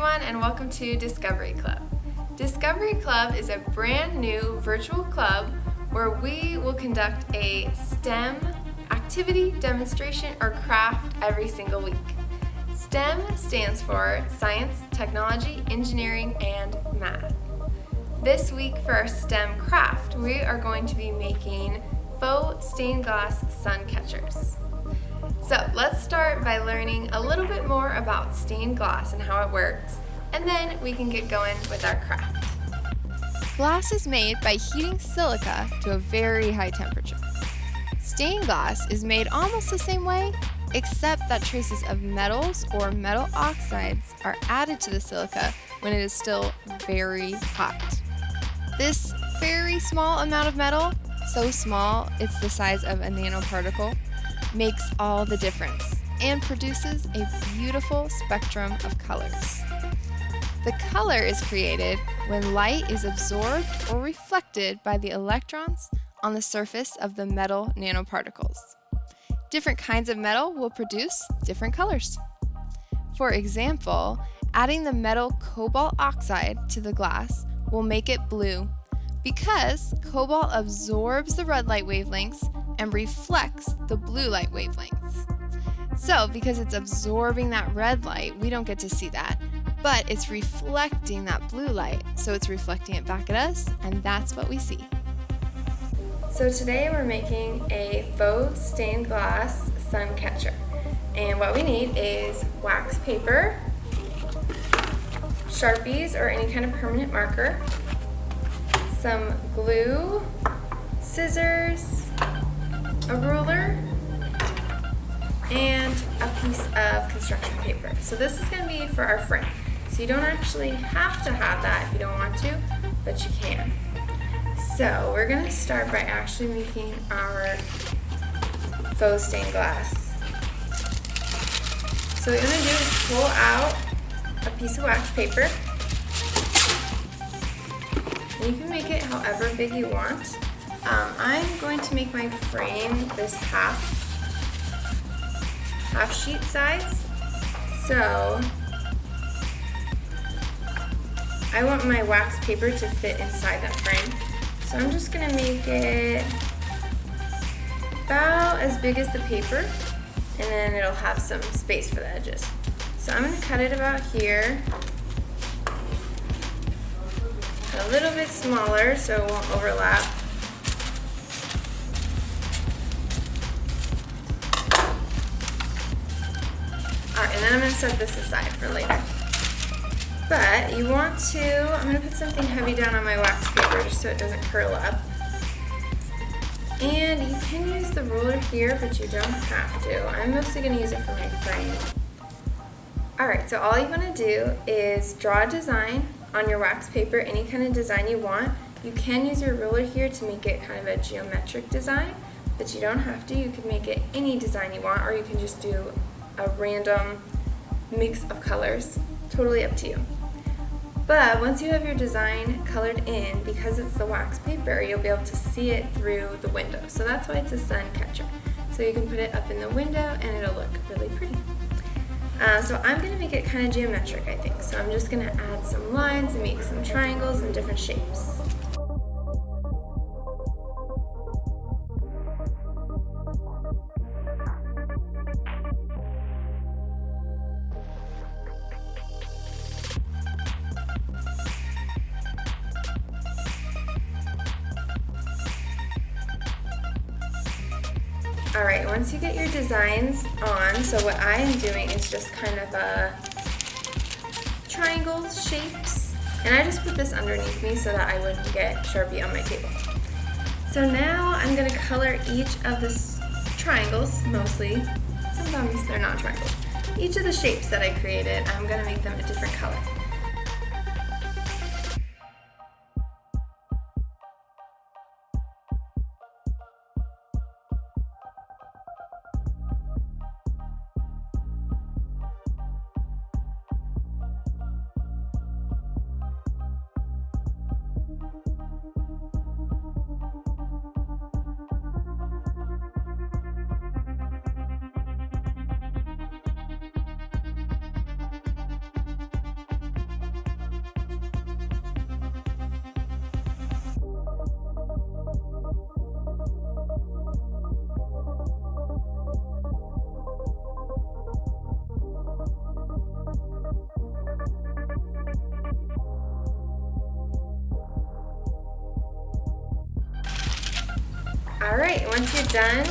everyone, and welcome to Discovery Club. Discovery Club is a brand new virtual club where we will conduct a STEM activity, demonstration, or craft every single week. STEM stands for Science, Technology, Engineering, and Math. This week for our STEM craft, we are going to be making faux stained glass sun catchers. So let's start by learning a little bit more about stained glass and how it works, and then we can get going with our craft. Glass is made by heating silica to a very high temperature. Stained glass is made almost the same way, except that traces of metals or metal oxides are added to the silica when it is still very hot. This very small amount of metal, so small it's the size of a nanoparticle, makes all the difference and produces a beautiful spectrum of colors. The color is created when light is absorbed or reflected by the electrons on the surface of the metal nanoparticles. Different kinds of metal will produce different colors. For example, adding the metal cobalt oxide to the glass will make it blue because cobalt absorbs the red light wavelengths and reflects the blue light wavelengths. So, because it's absorbing that red light, we don't get to see that, but it's reflecting that blue light, so it's reflecting it back at us, and that's what we see. So today we're making a faux stained glass sun catcher, and what we need is wax paper, Sharpies or any kind of permanent marker, some glue, scissors, a ruler, and a piece of construction paper. So this is going to be for our frame. So you don't actually have to have that if you don't want to, but you can. So we're going to start by actually making our faux stained glass. So what you're going to do is pull out a piece of wax paper. And you can make it however big you want. I'm going to make my frame this half sheet size. So I want my wax paper to fit inside that frame. So I'm just going to make it about as big as the paper, and then it'll have some space for the edges. So I'm going to cut it about here, a little bit smaller so it won't overlap. Alright, and then I'm going to set this aside for later. But you want to, I'm going to put something heavy down on my wax paper just so it doesn't curl up. And you can use the ruler here, but you don't have to. I'm mostly going to use it for my frame. Alright, so all you want to do is draw a design on your wax paper, any kind of design you want. You can use your ruler here to make it kind of a geometric design, but you don't have to. You can make it any design you want, or you can just do a random mix of colors. Totally up to you. But once you have your design colored in, because it's the wax paper, you'll be able to see it through the window. So that's why it's a sun catcher. So you can put it up in the window and it'll look really pretty. So I'm going to make it kind of geometric, I think. So I'm just going to add some lines and make some triangles and different shapes. Alright, once you get your designs on, so what I am doing is just kind of triangles, shapes, and I just put this underneath me so that I wouldn't get Sharpie on my table. So now I'm going to color each of the triangles, mostly, sometimes they're not triangles. Each of the shapes that I created, I'm going to make them a different color. All right, once you're done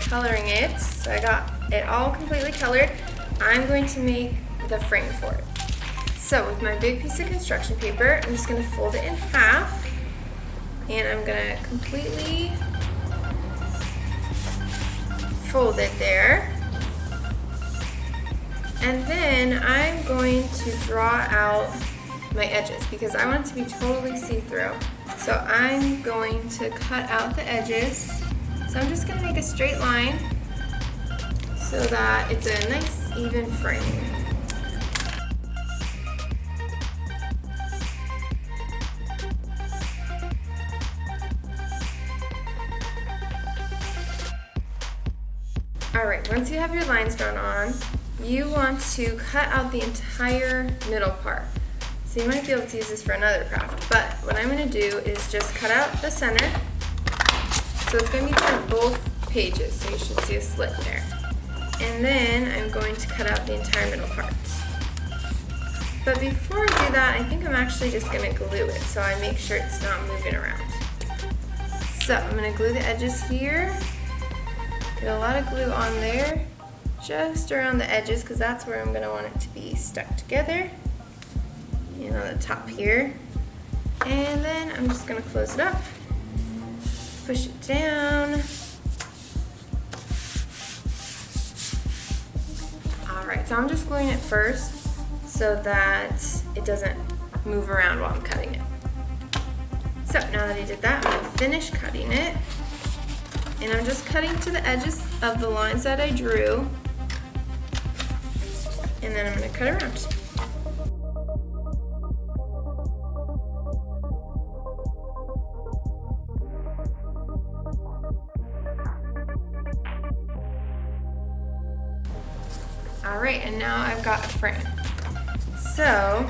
coloring it, so I got it all completely colored, I'm going to make the frame for it. So with my big piece of construction paper, I'm just going to fold it in half, and I'm going to completely fold it there. And then I'm going to draw out my edges because I want it to be totally see-through. So I'm going to cut out the edges. So I'm just going to make a straight line so that it's a nice even frame. Alright, once you have your lines drawn on, you want to cut out the entire middle part. So you might be able to use this for another craft, but what I'm going to do is just cut out the center. So it's going to be for both pages, so you should see a slit there. And then I'm going to cut out the entire middle part. But before I do that, I think I'm actually just going to glue it so I make sure it's not moving around. So I'm going to glue the edges here. Get a lot of glue on there, just around the edges, because that's where I'm going to want it to be stuck together. And on the top here. And then I'm just going to close it up, push it down. Alright, so I'm just gluing it first so that it doesn't move around while I'm cutting it. So now that I did that, I'm going to finish cutting it. And I'm just cutting to the edges of the lines that I drew. And then I'm going to cut around. Alright, and now I've got a frame. So,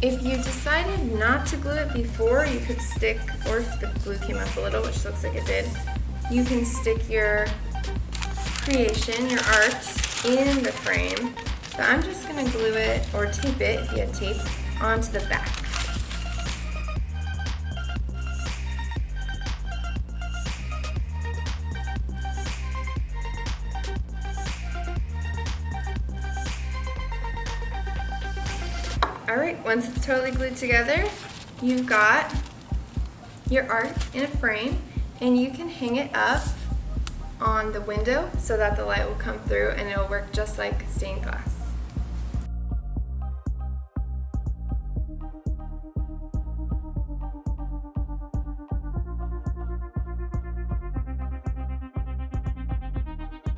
if you decided not to glue it before, you could stick, or if the glue came up a little, which looks like it did, you can stick your creation, your art, in the frame. But I'm just going to glue it, or tape it, if you have tape, onto the back. Alright, once it's totally glued together, you've got your art in a frame, and you can hang it up on the window so that the light will come through and it'll work just like stained glass.